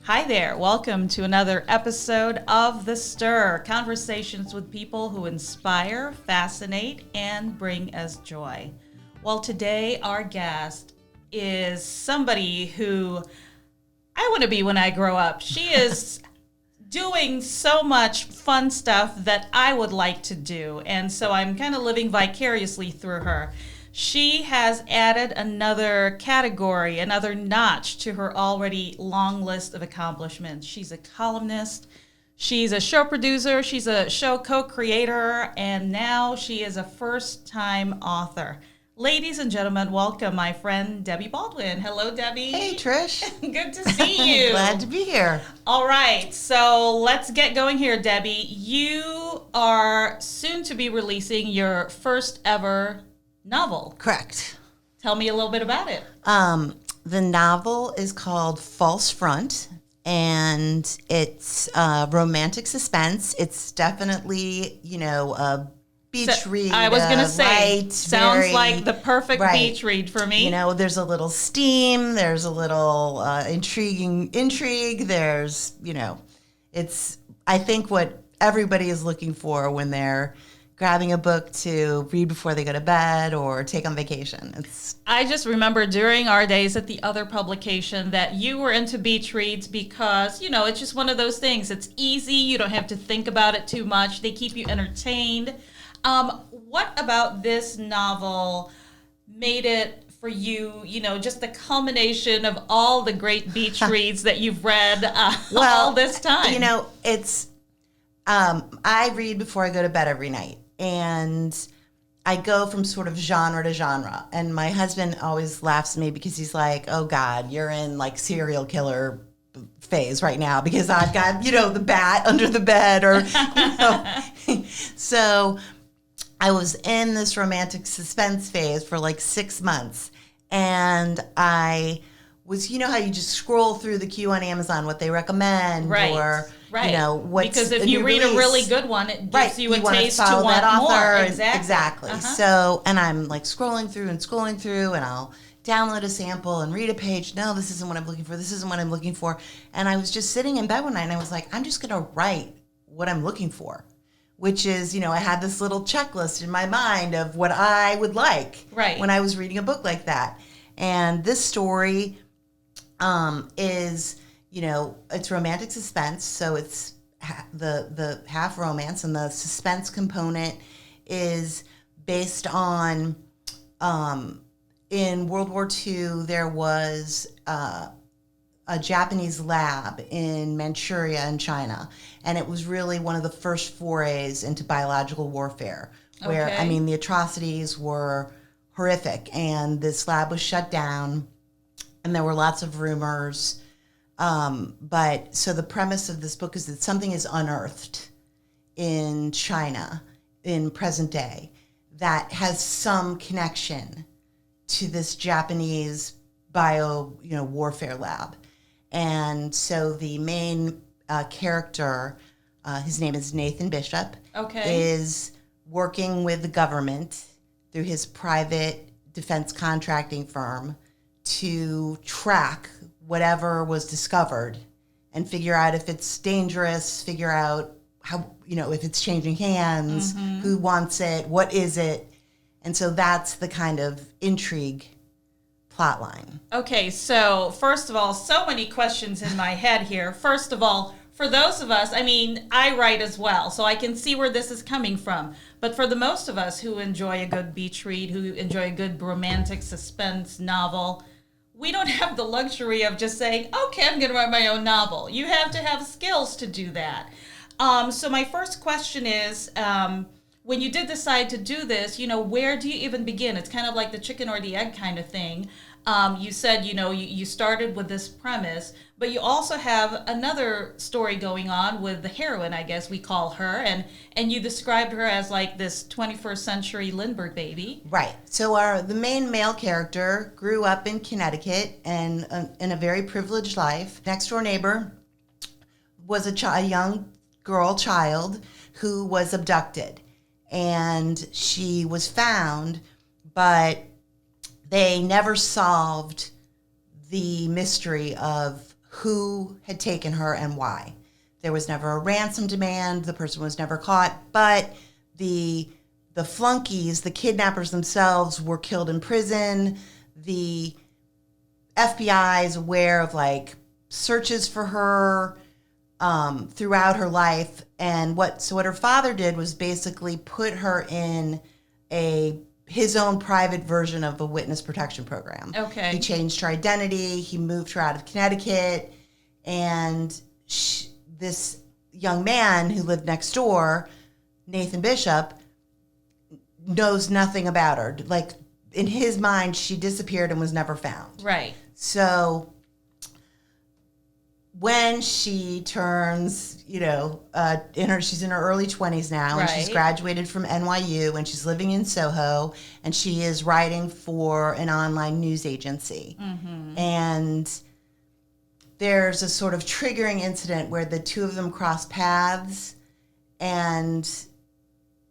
Hi there. Welcome to another episode of The Stir, conversations with people who inspire, fascinate, and bring us joy. Well, today our guest is somebody who I want to be when I grow up. She is doing so much fun stuff that I would like to do, and so I'm kind of living vicariously through her. She has added another category, another notch to her already long list of accomplishments. She's a columnist, she's a show producer, she's a show co-creator, and now she is a first-time author. Ladies and gentlemen, welcome my friend Debbie Baldwin. Hello, Debbie. Hey, Trish. Good to see you. Glad to be here. All right, so let's get going here, Debbie. You are soon to be releasing your first ever novel. Correct. Tell me a little bit about it. The novel is called False Front, and it's romantic suspense. It's definitely, a beach read. I was going to say, light, sounds like the perfect beach read for me. There's a little steam, there's a little intrigue, there's, it's, I think, what everybody is looking for when they're grabbing a book to read before they go to bed or take on vacation. I just remember during our days at the other publication that you were into beach reads because, it's just one of those things. It's easy. You don't have to think about it too much. They keep you entertained. What about this novel made it for you, just the culmination of all the great beach reads that you've read all this time? It's, I read before I go to bed every night. And I go from sort of genre to genre. And my husband always laughs at me because he's like, oh, God, you're in like serial killer phase right now because I've got, the bat under the bed or, So I was in this romantic suspense phase for like 6 months. And I was, how you just scroll through the queue on Amazon, what they recommend, or, what's because if you read a really good one, it gives you a taste to want that more. Exactly. Uh-huh. So, and I'm like scrolling through, and I'll download a sample and read a page. No, this isn't what I'm looking for. This isn't what I'm looking for. And I was just sitting in bed one night, and I was like, I'm just going to write what I'm looking for, which is, I had this little checklist in my mind of what I would like when I was reading a book like that. And this story is, it's romantic suspense, so it's the half romance, and the suspense component is based on, in World War II, there was a Japanese lab in Manchuria in China, and it was really one of the first forays into biological warfare, where, the atrocities were horrific, and this lab was shut down. And there were lots of rumors. But so the premise of this book is that something is unearthed in China in present day that has some connection to this Japanese warfare lab. And so the main character, his name is Nathan Bishop, is working with the government through his private defense contracting firm to track whatever was discovered and figure out if it's dangerous, figure out how, if it's changing hands, who wants it, what is it. And so that's the kind of intrigue plot line. Okay, so first of all, so many questions in my head here. First of all, for those of us, I write as well, so I can see where this is coming from. But for the most of us who enjoy a good beach read, who enjoy a good romantic suspense novel, we don't have the luxury of just saying, okay, I'm going to write my own novel. You have to have skills to do that. So my first question is, when you did decide to do this, where do you even begin? It's kind of like the chicken or the egg kind of thing. You said, you started with this premise, but you also have another story going on with the heroine, I guess we call her, and you described her as like this 21st century Lindbergh baby. Right. So the main male character grew up in Connecticut and in a very privileged life. Next door neighbor was a young child who was abducted, and she was found, but they never solved the mystery of who had taken her and why. There was never a ransom demand. The person was never caught, but the flunkies, the kidnappers themselves, were killed in prison. The FBI is aware of like searches for her throughout her life, and what her father did was basically put her in his own private version of a witness protection program. Okay. He changed her identity. He moved her out of Connecticut, and this young man who lived next door, Nathan Bishop, knows nothing about her. Like, in his mind, she disappeared and was never found. Right. So when she turns, she's in her early 20s now, and she's graduated from NYU, and she's living in Soho, and she is writing for an online news agency. Mm-hmm. And there's a sort of triggering incident where the two of them cross paths, and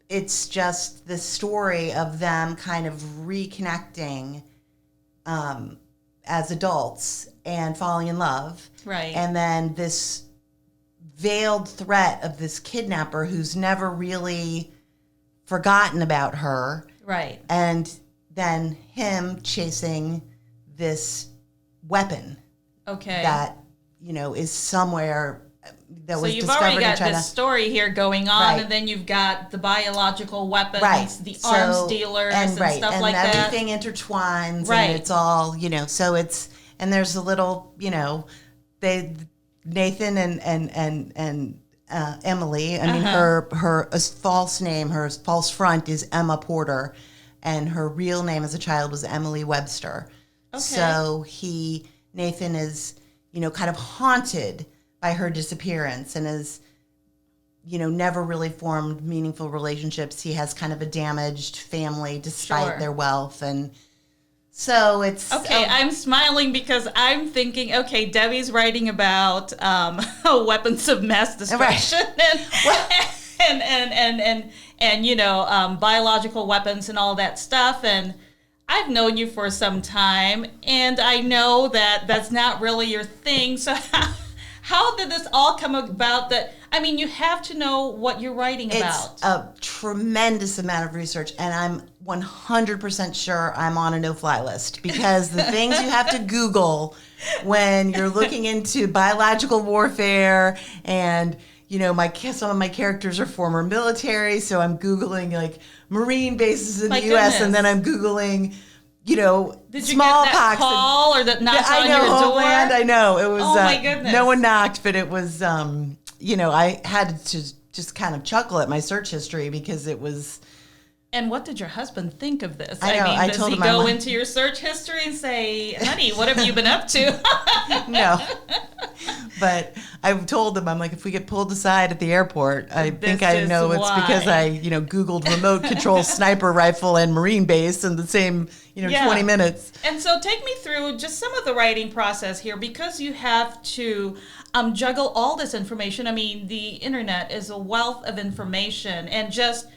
it's just the story of them kind of reconnecting as adults and falling in love. Right. And then this veiled threat of this kidnapper who's never really forgotten about her. Right. And then him chasing this weapon. Okay. That, is somewhere that was discovered in China. So you've already got this story here going on, and then you've got the biological weapons, the arms dealers, and stuff and like that. And everything intertwines, and it's all, so it's, and there's a little, Nathan and Emily, I mean, her false name, her false front is Emma Porter, and her real name as a child was Emily Webster. Okay. So Nathan is, kind of haunted by her disappearance, and has, never really formed meaningful relationships. He has kind of a damaged family despite their wealth, and so it's... Okay, I'm smiling because I'm thinking, okay, Debbie's writing about weapons of mass destruction and biological weapons and all that stuff, and I've known you for some time, and I know that that's not really your thing. So how did this all come about? You have to know what you're writing about. It's a tremendous amount of research, and I'm 100% sure I'm on a no-fly list, because the things you have to Google when you're looking into biological warfare, and some of my characters are former military, so I'm Googling like Marine bases in the U.S., and then I'm Googling, Did you smallpox. Get that call or that knocked on your door? Homeland, I know. It was, oh my goodness. No one knocked, but it was, I had to just kind of chuckle at my search history, because it was... And what did your husband think of this? I does told he him go into your search history and say, honey, what have you been up to? No. But I've told him, I'm like, if we get pulled aside at the airport, I think I know it's because I, Googled remote control sniper rifle and Marine base in the same, 20 minutes. And so take me through just some of the writing process here, because you have to juggle all this information. I mean, the internet is a wealth of information, and just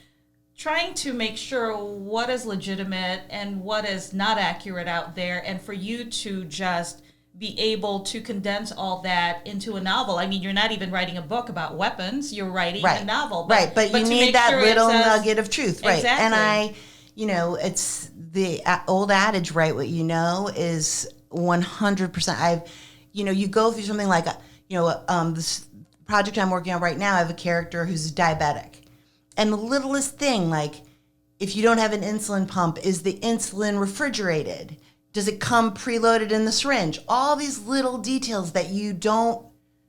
trying to make sure what is legitimate and what is not accurate out there, and for you to just be able to condense all that into a novel. I mean, you're not even writing a book about weapons, you're writing a novel. But you need that little nugget of truth. Right. Exactly. And it's the old adage, write what you know, is 100%. You go through something like, this project I'm working on right now, I have a character who's diabetic. And the littlest thing, like, if you don't have an insulin pump, is the insulin refrigerated? Does it come preloaded in the syringe? All these little details that you don't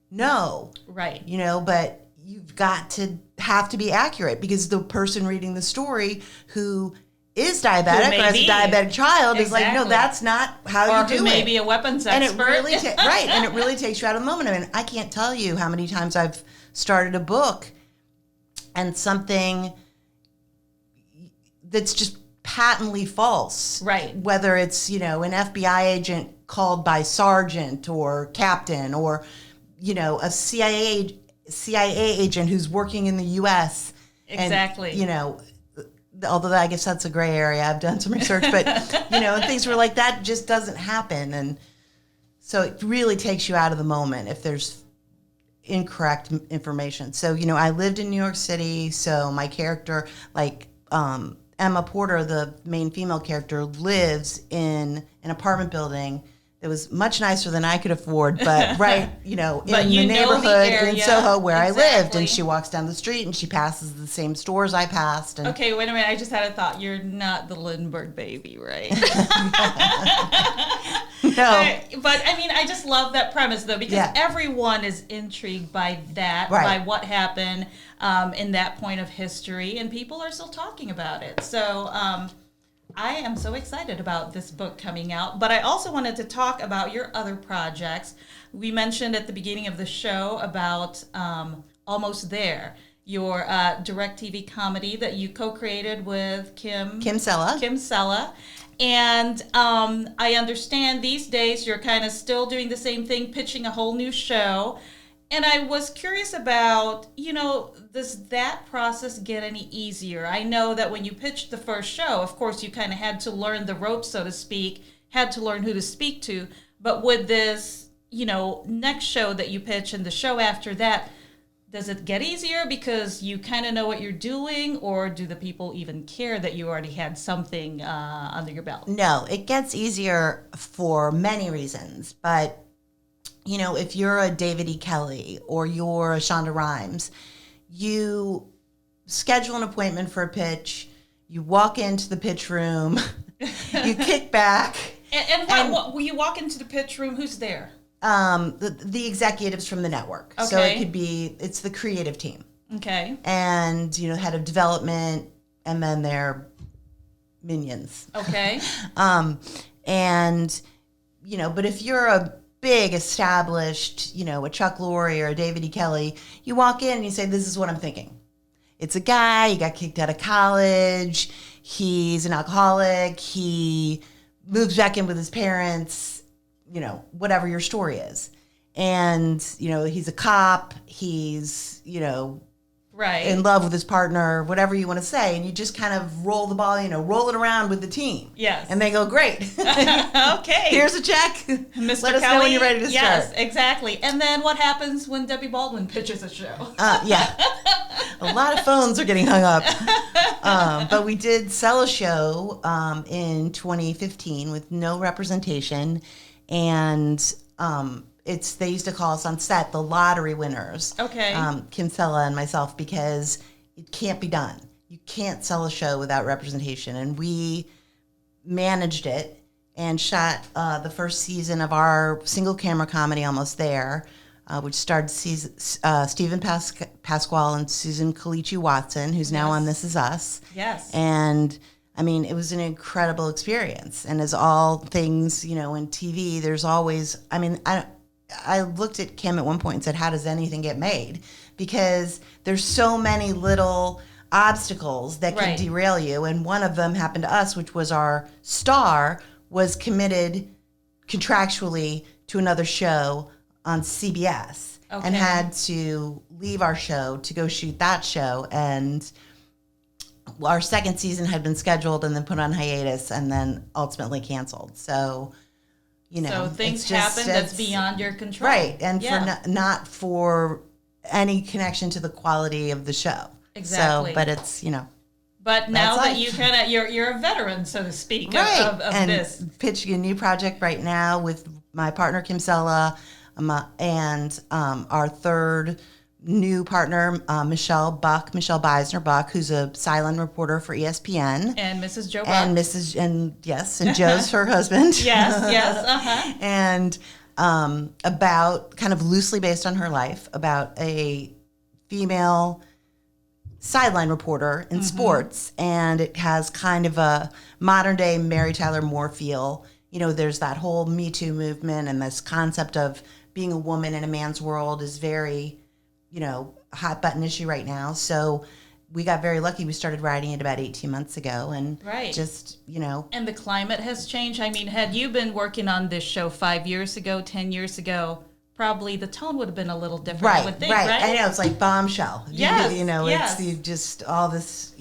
know. Right. But you've got to have to be accurate, because the person reading the story who is diabetic or has a diabetic child is like, no, that's not how you do it. Or maybe a weapons expert. And it really takes you out of the moment. I mean, I can't tell you how many times I've started a book and something that's just patently false. Right. Whether it's, an FBI agent called by sergeant or captain, or, a CIA agent who's working in the U.S. Exactly. And, although I guess that's a gray area. I've done some research, but, and things were like that just doesn't happen. And So it really takes you out of the moment if there's incorrect information. So, I lived in New York City, so my character, like Emma Porter, the main female character, lives in an apartment building that was much nicer than I could afford, but in the neighborhood in Soho where I lived. And she walks down the street and she passes the same stores I passed. And okay, wait a minute. I just had a thought. You're not the Lindbergh baby, right? No. But I mean, I just love that premise though, because everyone is intrigued by that, by what happened in that point of history, and people are still talking about it. So, I am so excited about this book coming out, but I also wanted to talk about your other projects. We mentioned at the beginning of the show about Almost There, your DIRECTV comedy that you co-created with Kim Sella. And I understand these days you're kind of still doing the same thing, pitching a whole new show. And I was curious about, does that process get any easier? I know that when you pitched the first show, of course, you kind of had to learn the ropes, so to speak, had to learn who to speak to. But with this, next show that you pitch and the show after that, does it get easier because you kind of know what you're doing, or do the people even care that you already had something under your belt? No, it gets easier for many reasons, but if you're a David E. Kelley or you're a Shonda Rhimes, you schedule an appointment for a pitch, you walk into the pitch room, you kick back. And when you walk into the pitch room, who's there? The executives from the network. Okay. So it's the creative team. Okay. And, head of development, and then their minions. Okay. But if you're a big established, a Chuck Lorre or a David E. Kelley, you walk in and you say, this is what I'm thinking. It's a guy, he got kicked out of college, he's an alcoholic, he moves back in with his parents, whatever your story is. And, he's a cop, he's, right, in love with his partner, whatever you want to say, and you just kind of roll the ball, roll it around with the team. Yes. And they go, great. Okay. Here's a check. Mr. Let us know when you're ready to start. Yes, exactly. And then what happens when Debbie Baldwin pitches a show? Yeah. A lot of phones are getting hung up. But we did sell a show in 2015 with no representation, and they used to call us on set the lottery winners. Okay. Kim Sella and myself, because it can't be done. You can't sell a show without representation. And we managed it and shot the first season of our single camera comedy, Almost There, which starred Stephen Pasquale and Susan Kelechi Watson, who's now on This Is Us. Yes. And it was an incredible experience. And as all things, in TV, there's always, I looked at Kim at one point and said, how does anything get made? Because there's so many little obstacles that can derail you. And one of them happened to us, which was our star was committed contractually to another show on CBS and had to leave our show to go shoot that show. And our second season had been scheduled and then put on hiatus and then ultimately canceled. So, so things happen that's beyond your control. Right. And for not for any connection to the quality of the show. Exactly. So, but it's, But now that you you're a veteran, so to speak, of this. Pitching a new project right now with my partner, Kim Sella, and our third new partner, Michelle Beisner Buck, who's a silent reporter for ESPN. And Mrs. Joe Buck. And Joe's her husband. Yes. And about, kind of loosely based on her life, about a female sideline reporter in sports, and it has kind of a modern day Mary Tyler Moore feel. There's that whole Me Too movement, and this concept of being a woman in a man's world is very, hot button issue right now. So we got very lucky. We started writing it about 18 months ago, and just, And the climate has changed. Had you been working on this show 5 years ago, 10 years ago, probably the tone would have been a little different, I would think, right? I know, it's like Bombshell. Yes, it's just all this,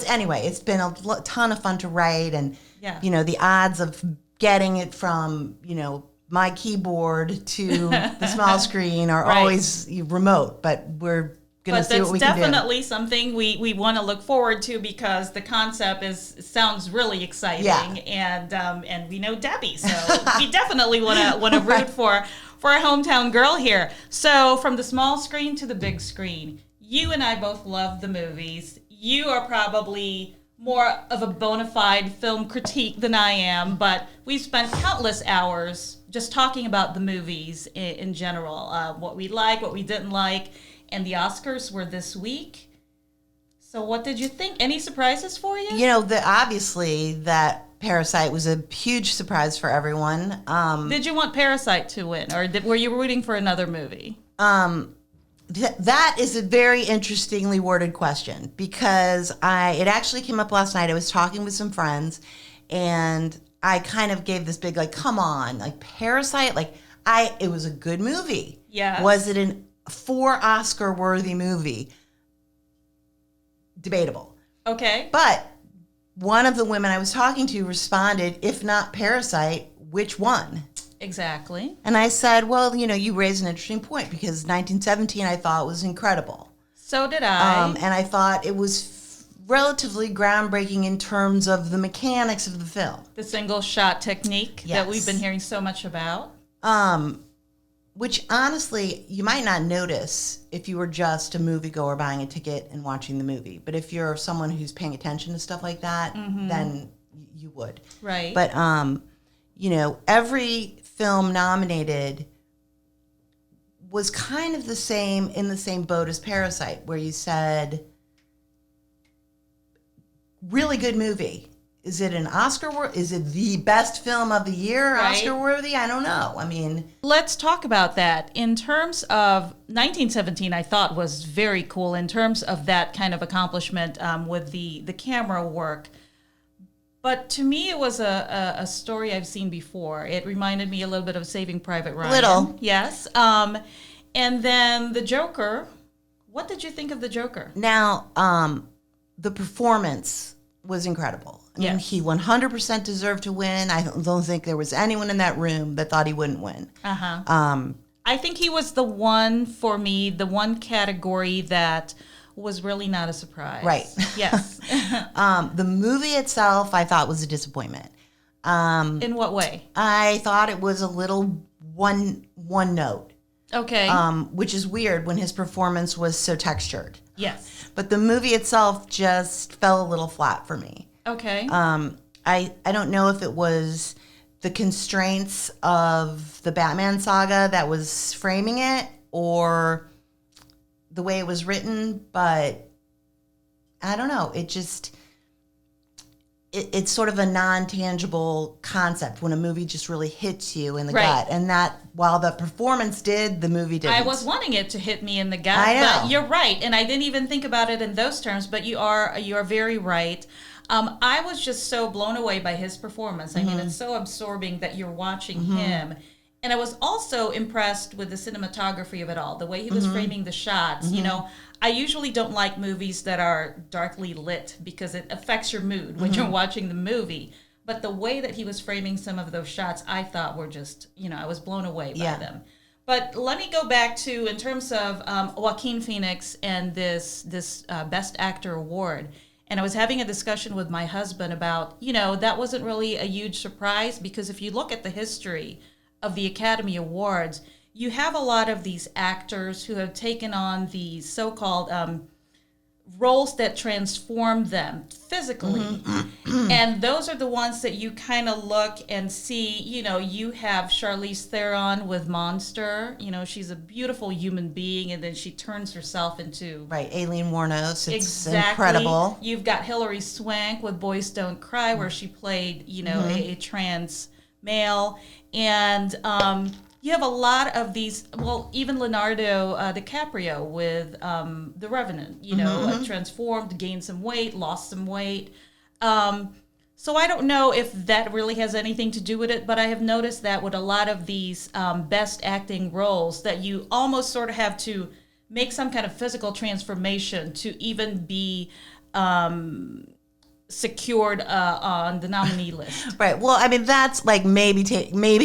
anyway, it's been a ton of fun to write, and, the odds of getting it from, my keyboard to the small screen are Right. always remote, but we're going to see what we can But do. that's definitely something we want to look forward to because the concept sounds really exciting, Yeah. and we know Debbie, so we definitely want to root for our hometown girl here. So from the small screen to the big screen, you and I both love the movies. You are probably more of a bona fide film critique than I am, but we've spent countless hours just talking about the movies in general, what we like, what we didn't like. And the Oscars were this week. So what did you think? Any surprises for you? You know, obviously that Parasite was a huge surprise for everyone. Did you want Parasite to win, or were you rooting for another movie? That is a very interestingly worded question because it actually came up last night. I was talking with some friends, and I kind of gave this big, like, come on, like Parasite, like it was a good movie. Yeah. Was it an Oscar worthy movie? Debatable. Okay. But one of the women I was talking to responded, if not Parasite, which one? Exactly. And I said, well, you know, you raise an interesting point because 1917 I thought was incredible. So did I. And I thought it was relatively groundbreaking in terms of the mechanics of the film. The single shot technique that we've been hearing so much about. Which honestly, you might not notice if you were just a moviegoer buying a ticket and watching the movie. But if you're someone who's paying attention to stuff like that, then you would. Right. But, you know, every film nominated was kind of in the same boat as Parasite, where you said, really good movie. Is it an Oscar worthy? Is it the best film of the year, Right. Oscar worthy? I don't know. I mean, let's talk about that. In terms of 1917, I thought was very cool in terms of that kind of accomplishment with the camera work. But to me, it was a story I've seen before. It reminded me a little bit of Saving Private Ryan. Little. Yes. And then the Joker. What did you think of the Joker? now, the performance was incredible. I mean, Yes. he 100% deserved to win. I don't think there was anyone in that room that thought he wouldn't win. I think he was the one, for me, the one category that was really not a surprise. Right. Yes. The movie itself, I thought was a disappointment. In what way? I thought it was a little one note, Okay. which is weird when his performance was so textured. Yes. But the movie itself just fell a little flat for me. Okay. I don't know if it was the constraints of the Batman saga that was framing it or the way it was written, but I don't know. It's sort of a non-tangible concept when a movie just really hits you in the Right. gut. And that, while the performance did, the movie didn't. I was wanting it to hit me in the gut, I know. but you're right, and I didn't even think about it in those terms. But you are very right. I was just so blown away by his performance. I mean, it's so absorbing that you're watching him. And I was also impressed with the cinematography of it all, the way he was framing the shots. You know, I usually don't like movies that are darkly lit because it affects your mood when you're watching the movie. But the way that he was framing some of those shots, I thought were just, you know, I was blown away by them. But let me go back to, in terms of Joaquin Phoenix and this Best Actor award. And I was having a discussion with my husband about, you know, that wasn't really a huge surprise because if you look at the history of the Academy Awards, you have a lot of these actors who have taken on these so-called roles that transform them physically. And those are the ones that you kind of look and see. You know, you have Charlize Theron with Monster. You know, she's a beautiful human being, and then she turns herself into... Right, Aileen Wuornos. It's Exactly. incredible. You've got Hilary Swank with Boys Don't Cry, where she played, you know, a trans male. And you have a lot of these, well, even Leonardo DiCaprio with The Revenant, you know, transformed, gained some weight, lost some weight. So I don't know if that really has anything to do with it, but I have noticed that with a lot of these best acting roles that you almost sort of have to make some kind of physical transformation to even be secured on the nominee list. Right. Well, I mean, that's like maybe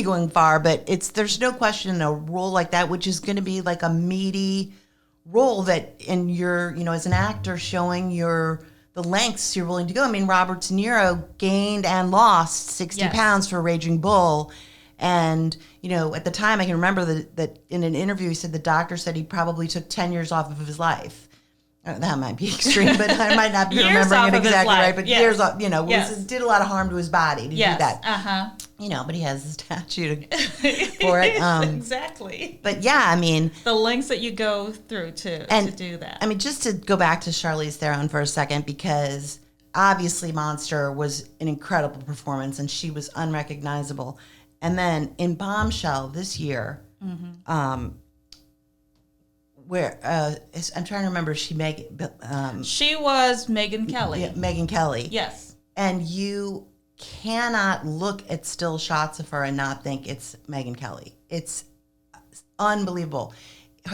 going far, but there's no question a role like that, which is going to be like a meaty role that in your, as an actor showing the lengths you're willing to go. I mean, Robert De Niro gained and lost 60 pounds for Raging Bull. And, at the time I can remember that in an interview, he said the doctor said he probably took 10 years off of his life. That might be extreme, but I might not be remembering it exactly right. But years off, did a lot of harm to his body to do that. But he has the statue for it. Exactly. But yeah, I mean, the lengths that you go through to do that. I mean, just to go back to Charlize Theron for a second, because obviously Monster was an incredible performance and she was unrecognizable. And then in Bombshell this year, where I'm trying to remember, she was Megyn Kelly. Yeah, Megyn Kelly. Yes. And you cannot look at still shots of her and not think it's Megyn Kelly. It's unbelievable.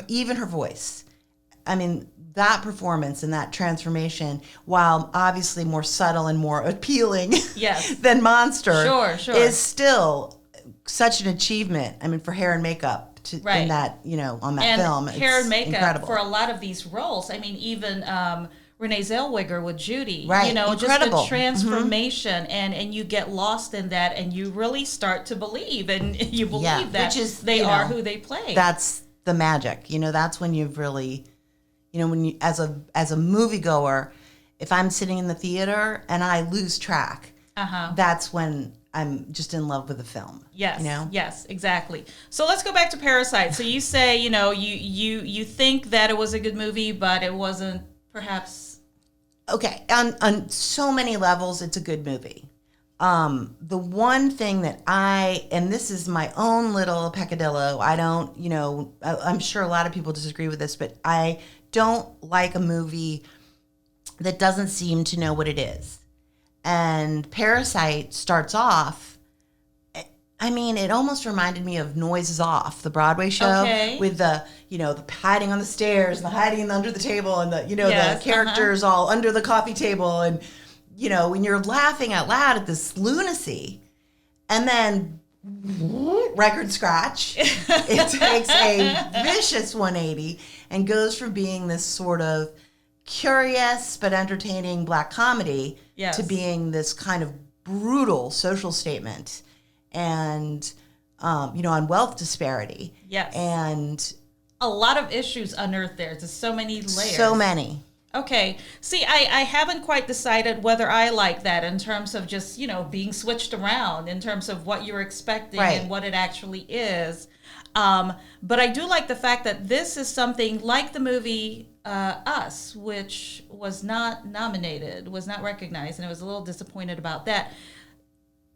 Even her voice. I mean, that performance and that transformation, while obviously more subtle and more appealing than Monster, is still such an achievement. I mean, for hair and makeup. In that, on that film. Hair and makeup incredible. For a lot of these roles. I mean, even Renee Zellweger with Judy. Right, incredible. Just the transformation, and you get lost in that, and you really start to believe, and you believe that they are who they play. That's the magic. That's when you've really, when you, as a moviegoer, if I'm sitting in the theater and I lose track, that's when I'm just in love with the film. Yes, yes, exactly. So let's go back to Parasite. So you say, you think that it was a good movie, but it wasn't perhaps... Okay, on so many levels, it's a good movie. The one thing that and this is my own little peccadillo, I don't, I'm sure a lot of people disagree with this, but I don't like a movie that doesn't seem to know what it is. And Parasite starts off, I mean, it almost reminded me of Noise is Off, the Broadway show, with the, the hiding on the stairs and the hiding under the table and the, the characters all under the coffee table. And, when you're laughing out loud at this lunacy and then record scratch, it takes a vicious 180 and goes from being this sort of curious but entertaining black comedy to being this kind of brutal social statement and on wealth disparity. Yes. And a lot of issues unearthed there. There's so many layers. So many. Okay. See, I haven't quite decided whether I like that in terms of just, being switched around in terms of what you're expecting and what it actually is. But I do like the fact that this is something like the movie Us, which was not nominated, was not recognized, and I was a little disappointed about that.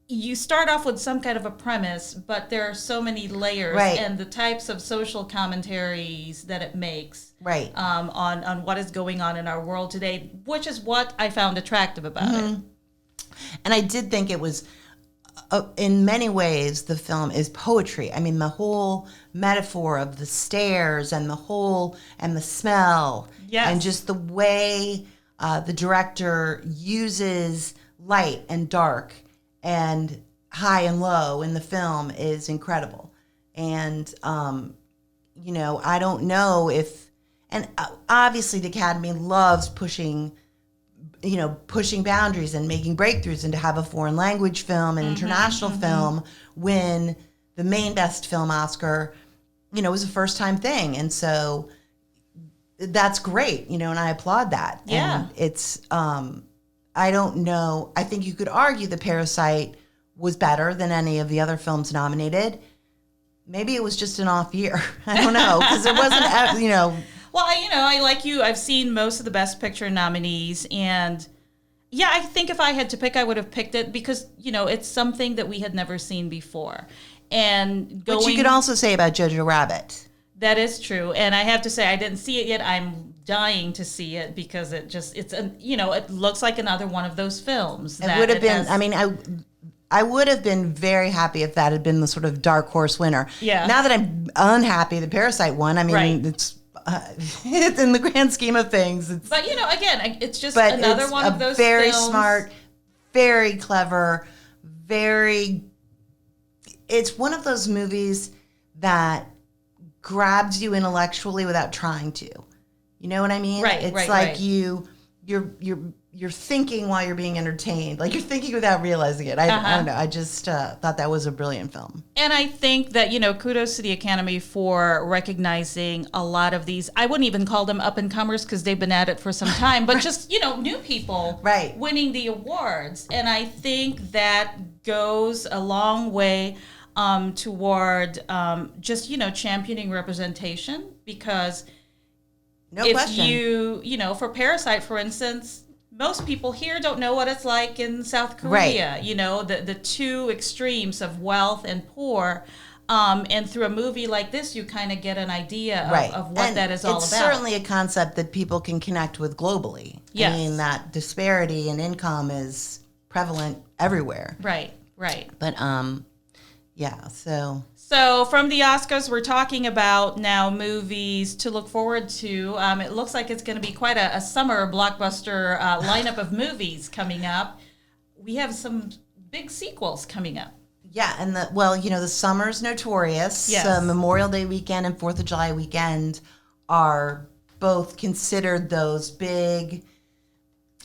You start off with some kind of a premise, but there are so many layers and the types of social commentaries that it makes on what is going on in our world today, which is what I found attractive about it. And I did think it was... in many ways, the film is poetry. I mean, the whole metaphor of the stairs and the smell, and just the way the director uses light and dark and high and low in the film is incredible. And, I don't know if, and obviously the Academy loves pushing boundaries and making breakthroughs, and to have a foreign language film, an international film, win the main best film Oscar, was a first time thing. And so that's great, and I applaud that. Yeah. And it's, I don't know. I think you could argue that Parasite was better than any of the other films nominated. Maybe it was just an off year. I don't know, because it wasn't, Well, I like you. I've seen most of the Best Picture nominees, and I think if I had to pick, I would have picked it because, it's something that we had never seen before. And Which you could also say about Jojo Rabbit. That is true. And I have to say, I didn't see it yet. I'm dying to see it because it looks like another one of those films. It would have been, I would have been very happy if that had been the sort of dark horse winner. Yeah. Now that I'm unhappy the Parasite won, it's in the grand scheme of things. But again, it's just another one of those very films. smart very clever, it's one of those movies that grabs you intellectually without trying to. You know what I mean? Right, it's right, like right. you're thinking while you're being entertained. Like you're thinking without realizing it. I don't know. I just thought that was a brilliant film. And I think that, kudos to the Academy for recognizing a lot of these. I wouldn't even call them up and comers because they've been at it for some time, but just, new people winning the awards. And I think that goes a long way toward just, championing representation, because No question. For Parasite, for instance, most people here don't know what it's like in South Korea. Right. The two extremes of wealth and poor. And through a movie like this, you kind of get an idea of what that is all about. It's certainly a concept that people can connect with globally. Yes. I mean, that disparity in income is prevalent everywhere. Right. But, yeah, so... So from the Oscars, we're talking about now movies to look forward to. It looks like it's going to be quite a summer blockbuster lineup of movies coming up. We have some big sequels coming up. Yeah, and the summer's notorious. Yes. Memorial Day weekend and 4th of July weekend are both considered those big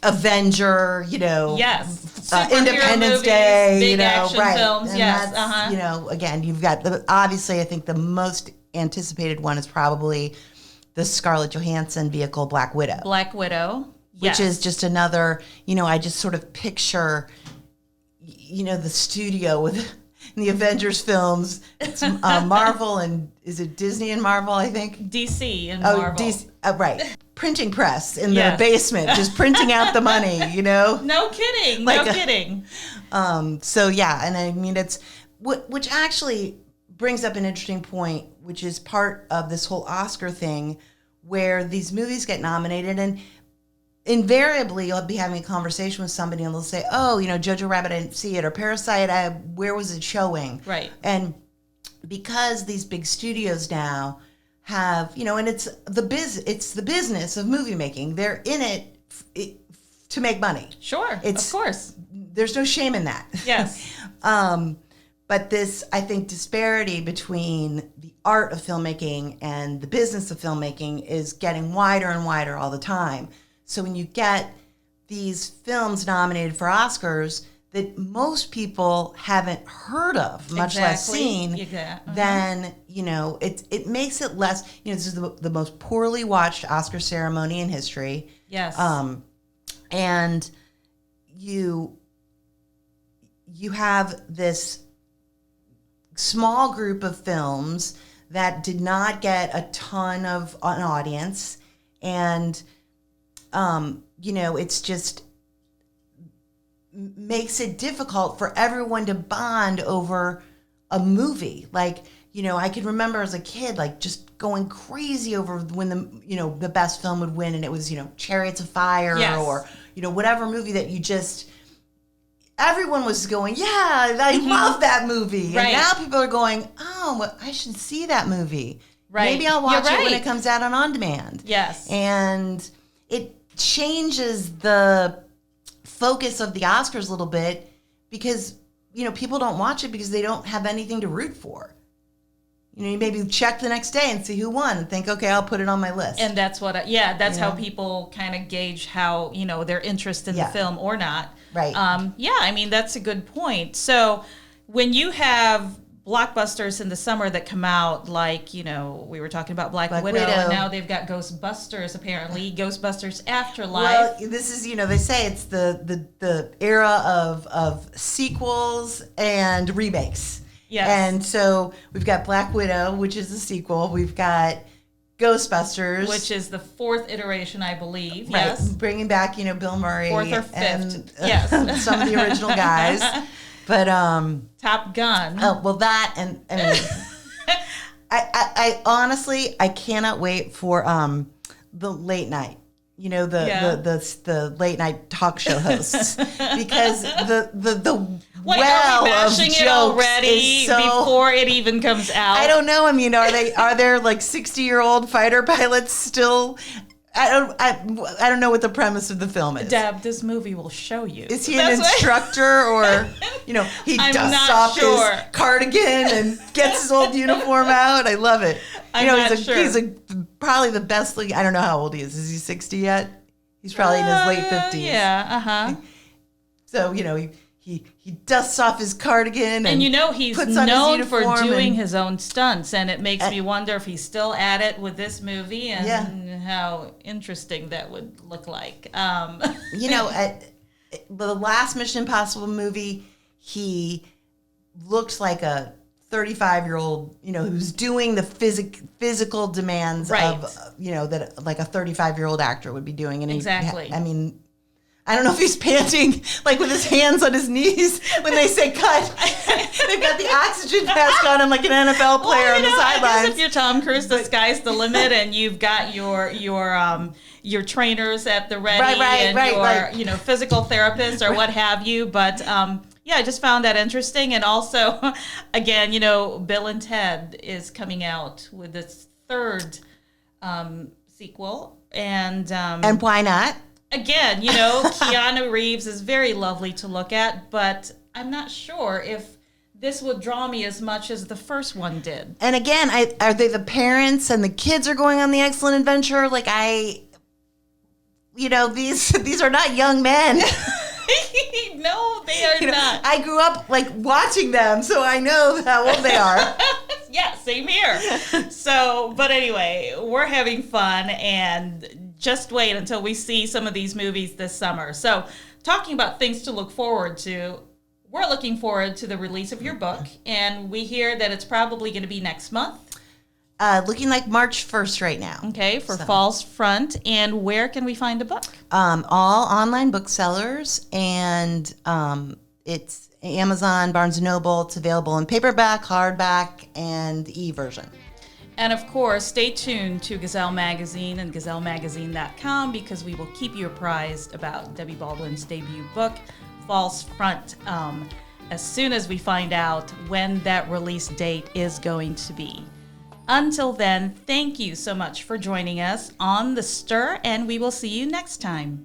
Avenger, yes, Independence movies, Day, big action films, and yes, that's, again, you've got obviously, I think the most anticipated one is probably the Scarlett Johansson vehicle, Black Widow. Yes. Which is just another, I just sort of picture, the studio with the Avengers films. It's Marvel and is it Disney and Marvel, I think? DC and Marvel. DC, right. Printing press in the basement, just printing out the money, No kidding. Kidding. So, yeah, and I mean, it's, which actually brings up an interesting point, which is part of this whole Oscar thing, where these movies get nominated, and invariably you'll be having a conversation with somebody and they'll say, oh, Jojo Rabbit, I didn't see it, or Parasite, where was it showing? Right. And because these big studios now have, and it's the business of movie making. They're in it to make money. Sure, of course. There's no shame in that. Yes. But this, I think, disparity between the art of filmmaking and the business of filmmaking is getting wider and wider all the time. So when you get these films nominated for Oscars that most people haven't heard of, much less seen, then, it makes it less, this is the most poorly watched Oscar ceremony in history. Yes. And you have this small group of films that did not get a ton of an audience, and it's just makes it difficult for everyone to bond over a movie. Like, I can remember as a kid, like, just going crazy over when the best film would win, and it was, Chariots of Fire, or, whatever movie that you just, everyone was going, yeah, I love that movie. Right. And now people are going, oh, well, I should see that movie. Right. Maybe I'll watch it when it comes out on demand. Yes. And it changes the focus of the Oscars a little bit, because people don't watch it because they don't have anything to root for. You maybe check the next day and see who won and think, okay, I'll put it on my list. And that's that's how people kind of gauge how their interest in the film or not. Right. That's a good point. So when you have blockbusters in the summer that come out, like, we were talking about Black Widow, and now they've got Ghostbusters, apparently, Ghostbusters Afterlife. Well, this is, they say it's the era of sequels and remakes. Yes. And so we've got Black Widow, which is a sequel. We've got Ghostbusters, which is the 4th iteration, I believe. Right. Yes. Bringing back, Bill Murray. 4th or 5th. And, yes. Some of the original guys. But Top Gun. Oh, well, that, and I mean, I honestly, I cannot wait for the late night. The late night talk show hosts, because the Wait, well are we bashing of it jokes already before it even comes out? I don't know. I mean, are there like 60-year-old fighter pilots still I don't know what the premise of the film is. Deb, this movie will show you. Is he an instructor or, he dusts off his cardigan and gets his old uniform out? I love it. He's probably the best looking. I don't know how old he is. Is he 60 yet? He's probably in his late 50s. Yeah, uh-huh. So, he dusts off his cardigan and he's known for doing his own stunts, and it makes me wonder if he's still at it with this movie and how interesting that would look like. At the last Mission Impossible movie, he looks like a 35-year-old, who's doing the physical demands of, that like a 35-year-old actor would be doing. And exactly. I don't know if he's panting, like with his hands on his knees when they say cut. They've got the oxygen mask on him like an NFL player on the sidelines. I guess if you're Tom Cruise, the sky's the limit, and you've got your trainers at the ready, your physical therapists or what have you. But I just found that interesting. And also, again, Bill and Ted is coming out with its third sequel, and why not? Again, Keanu Reeves is very lovely to look at, but I'm not sure if this would draw me as much as the first one did. And again, are they the parents and the kids are going on the excellent adventure? Like these are not young men. No, they are not. I grew up watching them, so I know how old they are. Yeah, same here. So, but anyway, we're having fun, and just wait until we see some of these movies this summer. So, talking about things to look forward to, we're looking forward to the release of your book, and we hear that it's probably going to be next month. Looking like March 1st right now. Okay, for Falls Front. And where can we find the book? All online booksellers, and it's Amazon, Barnes & Noble. It's available in paperback, hardback, and e-version. And of course, stay tuned to Gazelle Magazine and gazellemagazine.com, because we will keep you apprised about Debbie Baldwin's debut book, Falls Front, as soon as we find out when that release date is going to be. Until then, thank you so much for joining us on The Stir, and we will see you next time.